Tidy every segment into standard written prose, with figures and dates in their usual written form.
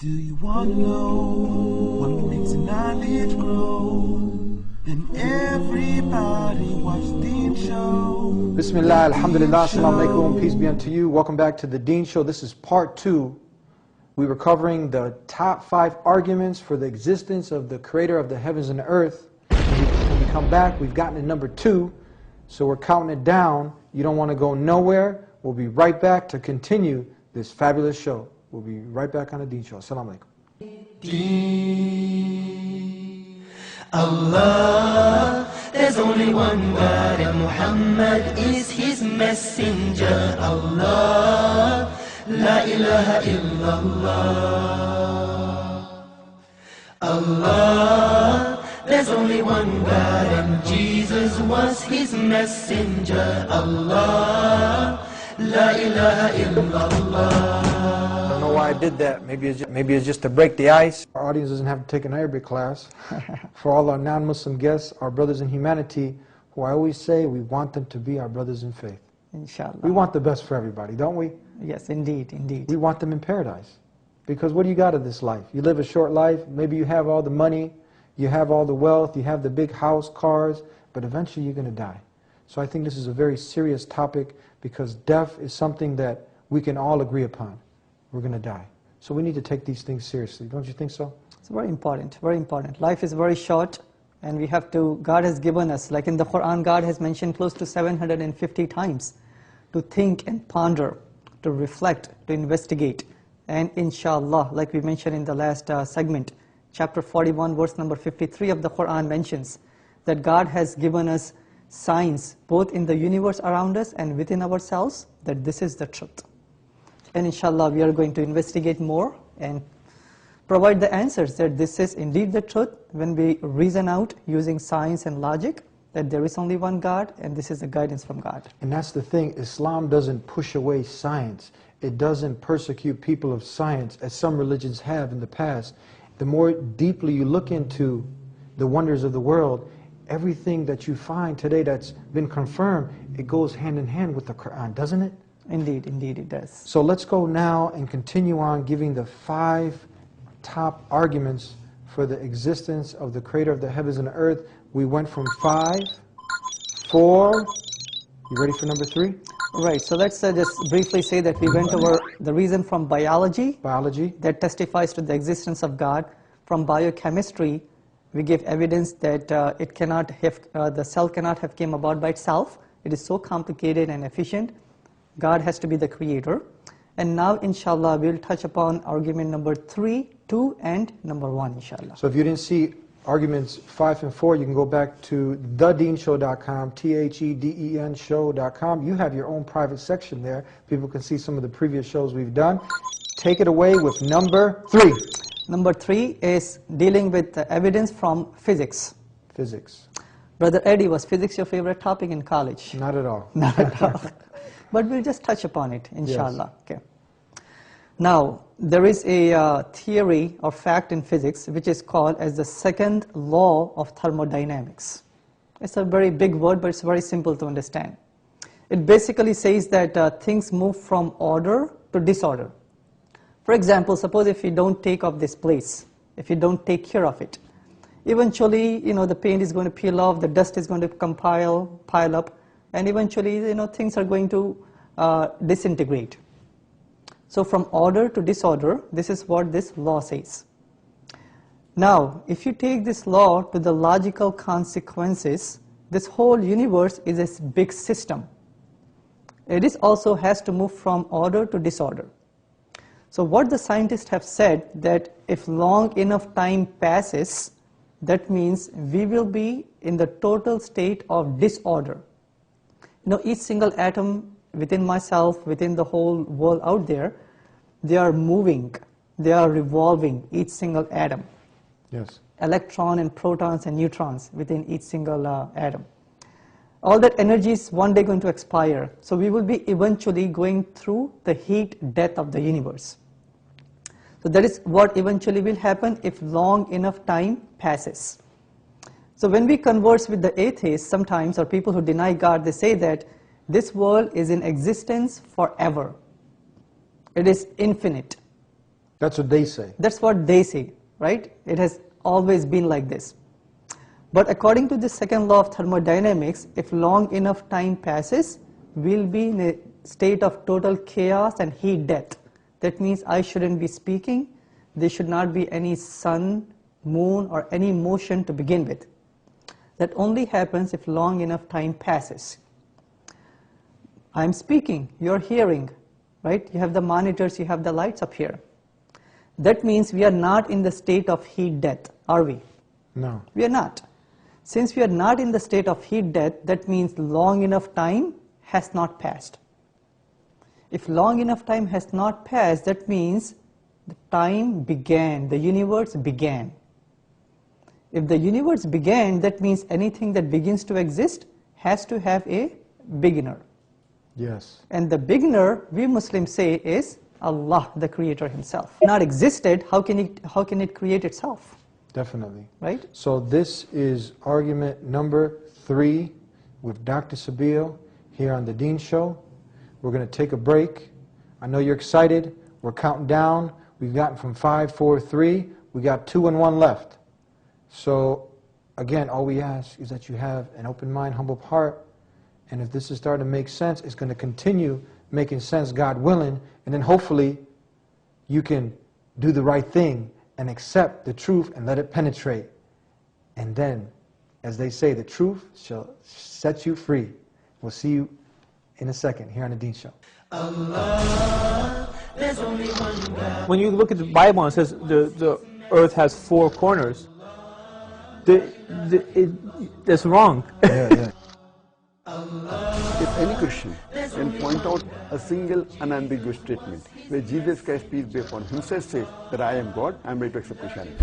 Do you want to know what makes knowledge grow? Then everybody watch Deen Show. Bismillah, alhamdulillah, assalamu alaikum, peace be unto you. Welcome back to the Deen Show. This is part 2. We were covering the top 5 arguments for the existence of the Creator of the heavens and the earth. When we come back, we've gotten to number 2, so we're counting it down. You don't want to go nowhere. We'll be right back to continue this fabulous show. We'll be right back on the Deen Show. Assalamu alaikum. Deen. Allah, there's only one God and Muhammad is his messenger. Allah, la ilaha illallah. Allah, there's only one God and Jesus was his messenger. Allah, la ilaha illallah. I don't know why I did that. Maybe it's just to break the ice. Our audience doesn't have to take an Arabic class. For all our non-Muslim guests, our brothers in humanity, who I always say we want them to be our brothers in faith. Inshallah. We want the best for everybody, don't we? Yes, indeed, indeed. We want them in paradise. Because what do you got of this life? You live a short life, maybe you have all the money, you have all the wealth, you have the big house, cars, but eventually you're going to die. So I think this is a very serious topic because death is something that we can all agree upon. We're going to die. So we need to take these things seriously. Don't you think so? It's very important, very important. Life is very short and we have to, God has given us, like in the Quran, God has mentioned close to 750 times to think and ponder, to reflect, to investigate. And inshallah, like we mentioned in the last segment, chapter 41, verse number 53 of the Quran mentions that God has given us signs, both in the universe around us and within ourselves, that this is the truth. And inshallah, we are going to investigate more and provide the answers that this is indeed the truth when we reason out using science and logic that there is only one God and this is the guidance from God. And that's the thing, Islam doesn't push away science. It doesn't persecute people of science as some religions have in the past. The more deeply you look into the wonders of the world, everything that you find today that's been confirmed, it goes hand in hand with the Quran, doesn't it? Indeed, indeed it does. So let's go now and continue on giving the 5 top arguments for the existence of the Creator of the heavens and the earth. We went from 5, 4, you ready for number 3? Right, so let's just briefly say that we went over the reason from biology that testifies to the existence of God. From biochemistry, we give evidence that it cannot have, the cell cannot have came about by itself. It is so complicated and efficient. God has to be the creator. And now, inshallah, we'll touch upon argument number 3, 2, and number 1, inshallah. So if you didn't see arguments 5 and 4, you can go back to thedeenshow.com, THEDEN show.com. You have your own private section there. People can see some of the previous shows we've done. Take it away with number 3. Number 3 is dealing with the evidence from physics. Physics. Brother Eddie, was physics your favorite topic in college? Not at all. Not at all. But we'll just touch upon it, inshallah. Yes. Okay. Now, there is a theory or fact in physics which is called as the second law of thermodynamics. It's a very big word, but it's very simple to understand. It basically says that things move from order to disorder. For example, suppose if you don't take up this place, if you don't take care of it, eventually, the paint is going to peel off, the dust is going to pile up, and eventually, things are going to disintegrate. So from order to disorder, this is what this law says. Now, if you take this law to the logical consequences, this whole universe is a big system. It is also has to move from order to disorder. So what the scientists have said, that if long enough time passes, that means we will be in the total state of disorder. Each single atom within myself, within the whole world out there, they are moving, they are revolving, each single atom. Yes. Electron and protons and neutrons within each single atom. All that energy is one day going to expire. So we will be eventually going through the heat death of the universe. So that is what eventually will happen if long enough time passes. So when we converse with the atheists sometimes, or people who deny God, they say that this world is in existence forever. It is infinite. That's what they say. That's what they say, right? It has always been like this. But according to the second law of thermodynamics, if long enough time passes, we'll be in a state of total chaos and heat death. That means I shouldn't be speaking. There should not be any sun, moon, or any motion to begin with. That only happens if long enough time passes. I'm speaking, you're hearing, right? You have the monitors, you have the lights up here. That means we are not in the state of heat death, are we? No. We are not. Since we are not in the state of heat death, that means long enough time has not passed. If long enough time has not passed, that means the time began, the universe began. If the universe began, that means anything that begins to exist has to have a beginner. Yes. And the beginner, we Muslims say, is Allah, the Creator Himself. Not existed, how can it create itself? Definitely. Right? So this is argument number 3 with Dr. Sabeel here on the Deen Show. We're going to take a break. I know you're excited. We're counting down. We've gotten from 5, 4, 3. We got 2 and 1 left. So again, all we ask is that you have an open mind, humble heart. And if this is starting to make sense, it's going to continue making sense, God willing. And then hopefully you can do the right thing and accept the truth and let it penetrate. And then, as they say, the truth shall set you free. We'll see you in a second here on the Deen Show. Allah, there's only one God. When you look at the Bible and it says the earth has 4 corners, that's wrong. Yeah. If any Christian can point out a single unambiguous statement where Jesus Christ, peace be upon him, himself says that I am God, I am ready to accept Christianity.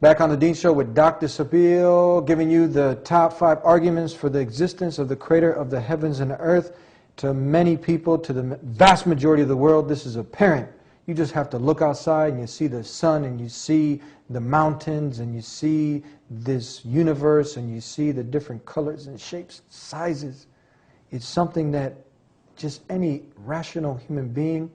Back on the Deen Show with Dr. Sabeel, giving you the top 5 arguments for the existence of the Creator of the heavens and the earth. To many people, to the vast majority of the world, this is apparent. You just have to look outside and you see the sun and you see the mountains and you see this universe and you see the different colors and shapes, sizes. It's something that just any rational human being,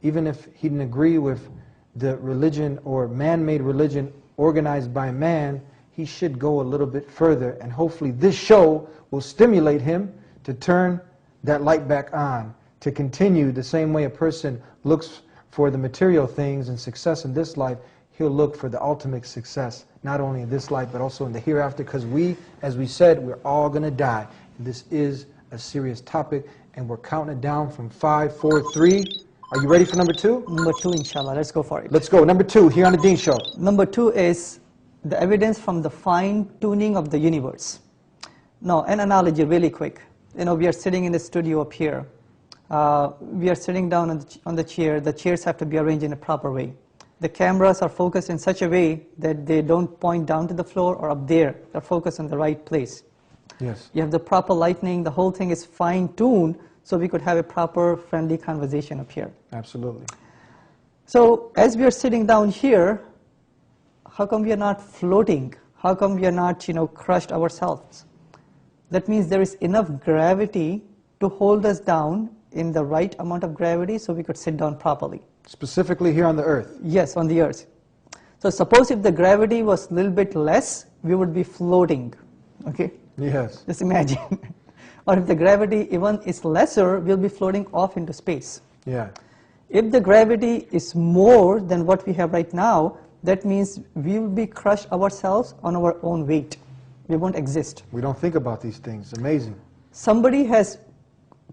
even if he didn't agree with the religion or man-made religion organized by man, he should go a little bit further, and hopefully this show will stimulate him to turn that light back on, to continue the same way a person looks for the material things and success in this life. He'll look for the ultimate success, not only in this life but also in the hereafter, because we, as we said, we're all going to die. This is a serious topic, and we're counting it down from 5, 4, 3. Are you ready for number 2? Number 2, inshallah. Let's go for it. Let's go. Number 2, here on the Deen Show. Number 2 is the evidence from the fine-tuning of the universe. Now, an analogy really quick. You know, we are sitting in the studio up here. We are sitting down on the chair. The chairs have to be arranged in a proper way. The cameras are focused in such a way that they don't point down to the floor or up there. They're focused in the right place. Yes. You have the proper lighting. The whole thing is fine-tuned so we could have a proper, friendly conversation up here. Absolutely. So as we are sitting down here, how come we are not floating? How come we are not, crushed ourselves? That means there is enough gravity to hold us down in the right amount of gravity so we could sit down properly. Specifically here on the earth. Yes, on the earth. So suppose if the gravity was a little bit less, we would be floating. Okay? Yes. Just imagine. Or if the gravity even is lesser, we'll be floating off into space. Yeah. If the gravity is more than what we have right now, that means we will be crushed ourselves on our own weight. We won't exist. We don't think about these things. Amazing. Somebody has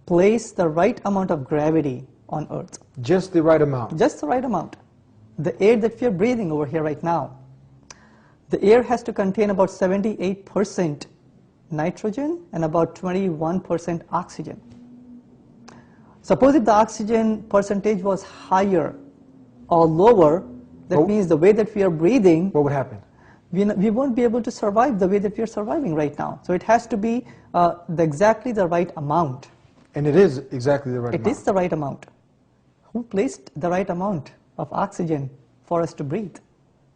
placed the right amount of gravity on Earth. Just the right amount. Just the right amount. The air that we are breathing over here right now, the air has to contain about 78% nitrogen and about 21% oxygen. Suppose if the oxygen percentage was higher or lower, that means the way that we are breathing, what would happen? We won't be able to survive the way that we are surviving right now. So it has to be exactly the right amount. And it is exactly the right amount. It is the right amount. Who placed the right amount of oxygen for us to breathe?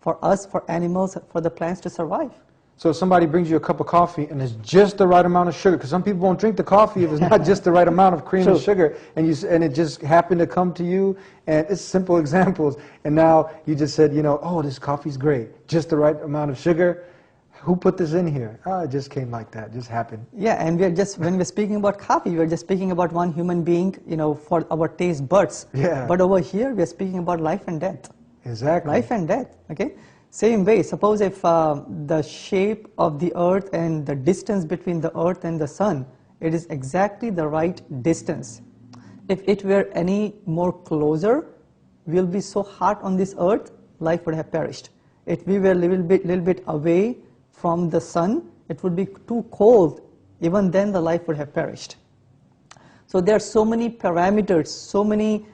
For us, for animals, for the plants to survive? So if somebody brings you a cup of coffee and it's just the right amount of sugar, because some people won't drink the coffee if it's not just the right amount of cream and sugar, and it just happened to come to you, and it's simple examples, and now you just said, you know, oh, this coffee's great, just the right amount of sugar. Who put this in here? Oh, it just came like that, it just happened. Yeah, and when we're speaking about coffee, we're just speaking about one human being, you know, for our taste buds. Yeah. But over here, we're speaking about life and death. Exactly. Life and death, okay? Same way, suppose if the shape of the earth and the distance between the earth and the sun, it is exactly the right distance. If it were any more closer, we'll be so hot on this earth, life would have perished. If we were a little bit away from the sun, it would be too cold. Even then, the life would have perished. So there are so many parameters, so many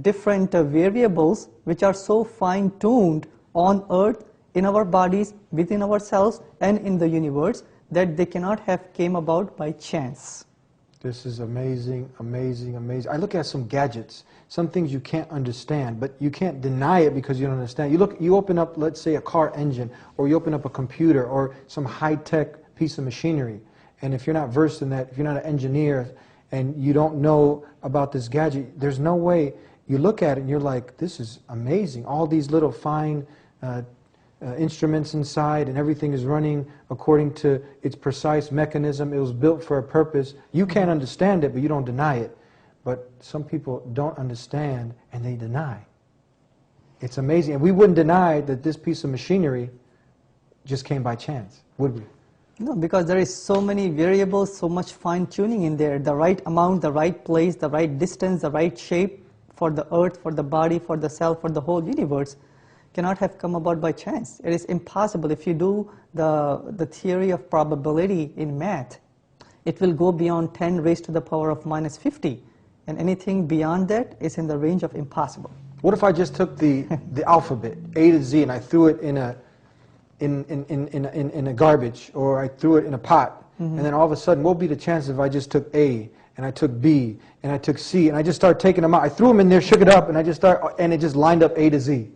different variables which are so fine-tuned on earth, in our bodies, within ourselves, and in the universe, that they cannot have came about by chance. This is amazing, amazing, amazing. I look at some gadgets, some things you can't understand, but you can't deny it because you don't understand. You open up, let's say, a car engine, or you open up a computer, or some high-tech piece of machinery, and if you're not versed in that, if you're not an engineer, and you don't know about this gadget, there's no way. You look at it and you're like, this is amazing. All these little fine instruments inside, and everything is running according to its precise mechanism. It was built for a purpose. You can't understand it, but you don't deny it. But some people don't understand, and they deny. It's amazing. And we wouldn't deny that this piece of machinery just came by chance, would we? No, because there is so many variables, so much fine-tuning in there. The right amount, the right place, the right distance, the right shape for the earth, for the body, for the cell, for the whole universe cannot have come about by chance. It is impossible. If you do the theory of probability in math, it will go beyond 10 raised to the power of minus 50. And anything beyond that is in the range of impossible. What if I just took the alphabet, A to Z, and I threw it in a garbage, or I threw it in a pot, and then all of a sudden, what would be the chances if I just took A, and I took B, and I took C, and I just started taking them out? I threw them in there, shook it up, and it just lined up A to Z.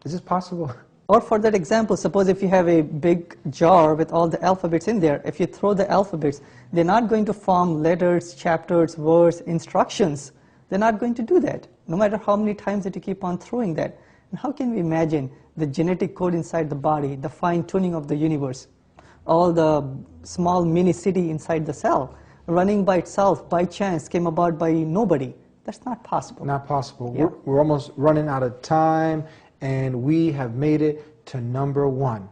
Is this possible? Or for that example, suppose if you have a big jar with all the alphabets in there, if you throw the alphabets, they're not going to form letters, chapters, words, instructions. They're not going to do that, no matter how many times that you keep on throwing that. And how can we imagine the genetic code inside the body, the fine-tuning of the universe, all the small mini city inside the cell, running by itself, by chance, came about by nobody? That's not possible. Not possible. Yeah. We're almost running out of time, and we have made it to number 1.